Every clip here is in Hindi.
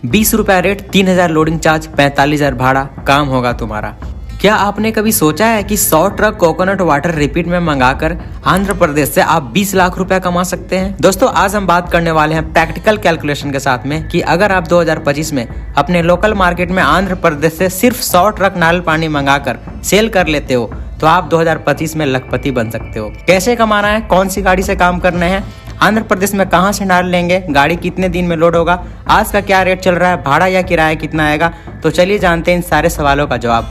₹20 रेट, 3,000 लोडिंग चार्ज, 45,000 भाड़ा, काम होगा तुम्हारा। क्या आपने कभी सोचा है कि 100 ट्रक कोकोनट वाटर रिपीट में मंगाकर आंध्र प्रदेश से आप 20 लाख रुपए कमा सकते हैं? दोस्तों आज हम बात करने वाले हैं प्रैक्टिकल कैलकुलेशन के साथ में कि अगर आप 2025 में अपने लोकल मार्केट में आंध्र प्रदेश से सिर्फ 100 ट्रक नारियल पानी मंगाकर सेल कर लेते हो तो आप 2025 में लखपति बन सकते हो। कैसे कमाना है, कौन सी गाड़ी से काम करने हैं, आंध्र प्रदेश में कहां से नारियल लेंगे, गाड़ी कितने दिन में लोड होगा, आज का क्या रेट चल रहा है, भाड़ा या किराया कितना आएगा, तो चलिए जानते हैं इन सारे सवालों का जवाब।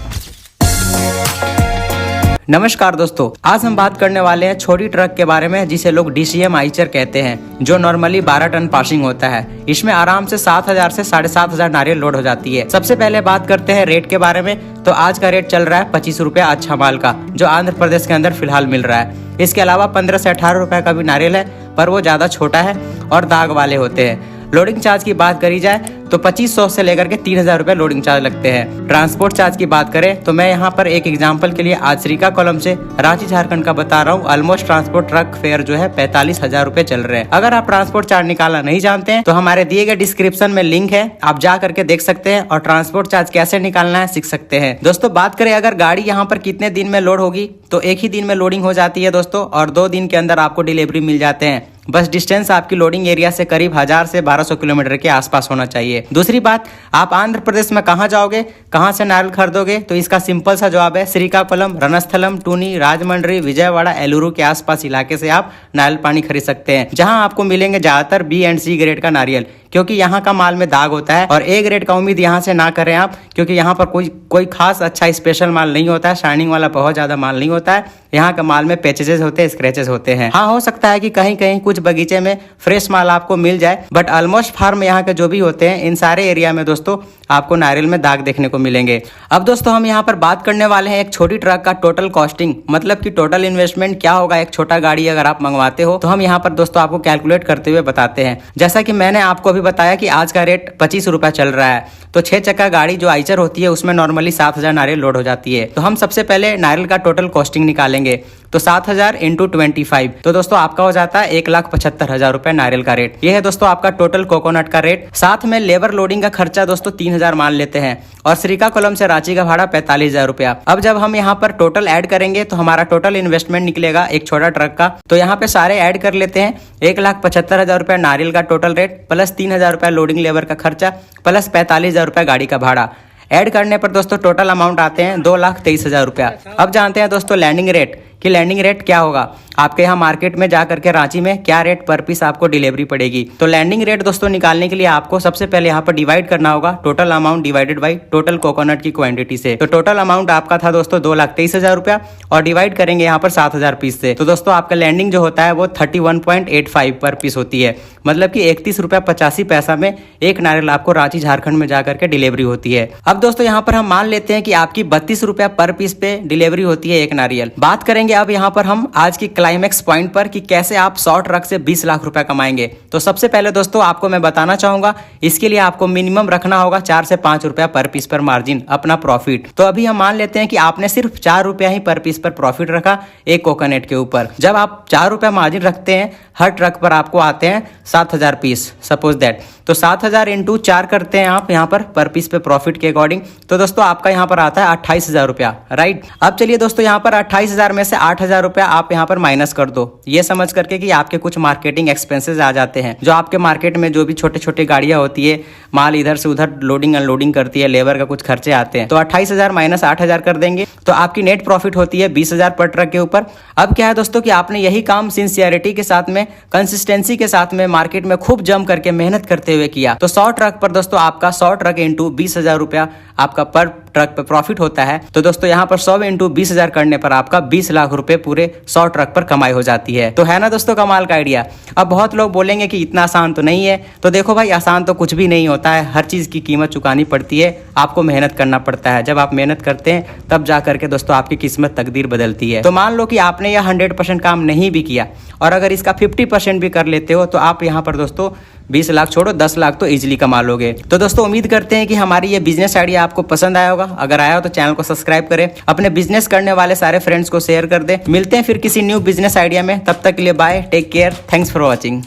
नमस्कार दोस्तों, आज हम बात करने वाले हैं छोटी ट्रक के बारे में जिसे लोग DCM आइचर कहते हैं, जो नॉर्मली 12 टन पासिंग होता है। इसमें आराम से 7,000 से 7,500 नारियल लोड हो जाती है। सबसे पहले बात करते हैं रेट के बारे में। तो आज का रेट चल रहा है 25 रुपया अच्छा माल का, जो आंध्र प्रदेश के अंदर फिलहाल मिल रहा है। इसके अलावा 15 से 18 रुपए का भी नारियल है, पर वो ज्यादा छोटा है और दाग वाले होते हैं। लोडिंग चार्ज की बात करी जाए तो 2500 से लेकर के 3,000 रुपए लोडिंग चार्ज लगते हैं। ट्रांसपोर्ट चार्ज की बात करें तो मैं यहाँ पर एक एग्जांपल के लिए आज श्रीकाकुलम से रांची झारखंड का बता रहा हूँ। ऑलमोस्ट ट्रांसपोर्ट ट्रक फेयर जो है 45,000 रुपए चल रहे हैं। अगर आप ट्रांसपोर्ट चार्ज निकालना नहीं जानते हैं तो हमारे दिए गए डिस्क्रिप्शन में लिंक है, आप जा करके देख सकते हैं और ट्रांसपोर्ट चार्ज कैसे निकालना है सीख सकते हैं। दोस्तों बात करें अगर गाड़ी यहाँ पर कितने दिन में लोड होगी तो एक ही दिन में लोडिंग हो जाती है दोस्तों, और 2 दिन के अंदर आपको डिलीवरी मिल जाते हैं। बस डिस्टेंस आपकी लोडिंग एरिया से करीब 1000 से 1200 किलोमीटर के आसपास होना चाहिए। दूसरी बात, आप आंध्र प्रदेश में कहाँ जाओगे, कहाँ से नारियल खरीदोगे, तो इसका सिंपल सा जवाब है श्रीकाकुलम, रणस्थलम, टूनी, राजमंड्री, विजयवाड़ा, एलुरु के आसपास इलाके से आप नारियल पानी खरीद सकते हैं, जहां आपको मिलेंगे ज्यादातर B एंड C ग्रेड का नारियल, क्योंकि यहाँ का माल में दाग होता है। और A ग्रेड का उम्मीद यहाँ से ना करें आप, क्योंकि यहाँ पर कोई खास अच्छा स्पेशल माल नहीं होता है, शाइनिंग वाला बहुत ज्यादा माल नहीं होता है। यहाँ का माल में पैचेजेस होते हैं, स्क्रैचेस होते हैं। हाँ, हो सकता है कि कहीं कहीं कुछ बगीचे में फ्रेश माल आपको मिल जाए, बट ऑलमोस्ट फार्म यहाँ के जो भी होते हैं इन सारे एरिया में दोस्तों आपको नारियल में दाग देखने को मिलेंगे। अब दोस्तों हम यहाँ पर बात करने वाले हैं एक छोटी ट्रक का टोटल कॉस्टिंग, मतलब कि टोटल इन्वेस्टमेंट क्या होगा एक छोटा गाड़ी अगर आप मंगवाते हो, तो हम यहाँ पर दोस्तों आपको कैलकुलेट करते हुए बताते हैं। जैसा कि मैंने आपको अभी बताया कि आज का रेट 25 रुपया चल रहा है, तो 6 चक्का गाड़ी जो आइचर होती है उसमें नॉर्मली 7,000 नारियल लोड हो जाती है। तो हम सबसे पहले नारियल का टोटल कॉस्टिंग निकालेंगे, तो 7,000 इंटू 25, तो दोस्तों आपका हो जाता है 1,75,000 रुपए नारियल का रेट। ये है दोस्तों आपका टोटल कोकोनट का रेट। साथ में लेबर लोडिंग का खर्चा दोस्तों 3,000 मान लेते हैं, और श्रीकाकुलम से रांची का भाड़ा 45,000 रुपया। अब जब हम यहाँ पर टोटल ऐड करेंगे तो हमारा टोटल इन्वेस्टमेंट निकलेगा एक छोटा ट्रक का, तो यहाँ पे सारे ऐड कर लेते हैं। 1,75,000 रुपया नारियल का टोटल रेट, प्लस 3,000 रुपया लोडिंग लेबर का खर्चा, प्लस 45,000 रुपया गाड़ी का भाड़ा। ऐड करने पर दोस्तों टोटल अमाउंट आते हैं 2,23,000 रुपया। अब जानते हैं दोस्तों लैंडिंग रेट, कि लैंडिंग रेट क्या होगा आपके यहाँ मार्केट में जा करके रांची में क्या रेट पर पीस आपको डिलीवरी पड़ेगी। तो लैंडिंग रेट दोस्तों निकालने के लिए आपको सबसे पहले यहाँ पर डिवाइड करना होगा total amount divided by total coconut की क्वांटिटी से। तो टोटल अमाउंट आपका था दोस्तों 2,23,000 रुपया, और डिवाइड करेंगे यहाँ पर 7,000 पीस से, तो दोस्तों आपका लैंडिंग जो होता है वो 31.85 पर पीस होती है, मतलब कि 31 रुपया 85 पैसा में एक नारियल आपको रांची झारखंड में जाकर के डिलीवरी होती है। अब दोस्तों यहाँ पर हम मान लेते हैं कि आपकी 32 रुपया पर पीस पे डिलीवरी होती है एक नारियल। बात करेंगे अब यहाँ पर हम आज की क्लाइमेक्स पॉइंट पर कि कैसे आप 100 ट्रक से 20 लाख रुपया कमाएंगे। तो सबसे पहले दोस्तों आपको मैं बताना चाहूंगा, इसके लिए आपको मिनिमम रखना होगा 4 से 5 रुपया पर पीस पर मार्जिन अपना प्रॉफिट। तो अभी हम मान लेते हैं कि आपने सिर्फ 4 रुपया ही पर पीस पर प्रॉफिट रखा एक कोकोनट के ऊपर। जब आप 4 रुपया मार्जिन रखते हैं, हर ट्रक पर आपको आते हैं 7,000 पीस, सपोज दैट, तो 7,000 इंटू 4 करते हैं आप यहाँ पर पीस पे प्रॉफिट के अकॉर्डिंग, तो दोस्तों आपका यहाँ पर आता है 28,000 रुपया, राइट। अब चलिए दोस्तों यहाँ पर 28,000 में से 8,000 रुपया आप यहाँ पर माइनस कर दो, ये समझ करके कि आपके कुछ मार्केटिंग एक्सपेंसेस आ जाते हैं, जो आपके मार्केट में जो भी छोटे छोटे गाड़ियां होती है, माल इधर से उधर लोडिंग अनलोडिंग करती है, लेबर का कुछ खर्चे आते हैं, तो 28,000 माइनस 8,000 कर देंगे, तो आपकी नेट प्रॉफिट होती है 20,000 पर ट्रक के ऊपर। अब क्या है दोस्तों कि आपने यही काम सिंसियरिटी के साथ में, कंसिस्टेंसी के साथ में मार्केट में खूब जम करके मेहनत करते हुए किया, तो 100 ट्रक पर दोस्तों आपका 100 ट्रक इंटू 20,000 रुपया आपका पर ट्रक पे प्रॉफिट होता है। तो दोस्तों यहाँ पर 100 इंटू 20,000 करने पर आपका 20 लाख रुपए पूरे 100 ट्रक पर कमाई हो जाती है। तो है ना दोस्तों कमाल का आइडिया। अब बहुत लोग बोलेंगे कि इतना आसान तो नहीं है, तो देखो भाई आसान तो कुछ भी नहीं होता है, हर चीज की कीमत चुकानी पड़ती है, आपको मेहनत करना पड़ता है। जब आप मेहनत करते हैं तब जा करके दोस्तों आपकी किस्मत तकदीर बदलती है। तो मान लो कि आपने यह 100% काम नहीं भी किया, और अगर इसका 50% भी कर लेते हो, तो आप यहाँ पर दोस्तों 20 लाख छोड़ो 10 लाख तो इजीली कमा लोगे। तो दोस्तों उम्मीद करते हैं कि हमारी ये बिजनेस आइडिया आपको पसंद आया होगा। अगर आया हो तो चैनल को सब्सक्राइब करें, अपने बिजनेस करने वाले सारे फ्रेंड्स को शेयर कर दें। मिलते हैं फिर किसी न्यू बिजनेस आइडिया में, तब तक के लिए bye, take care, thanks for watching.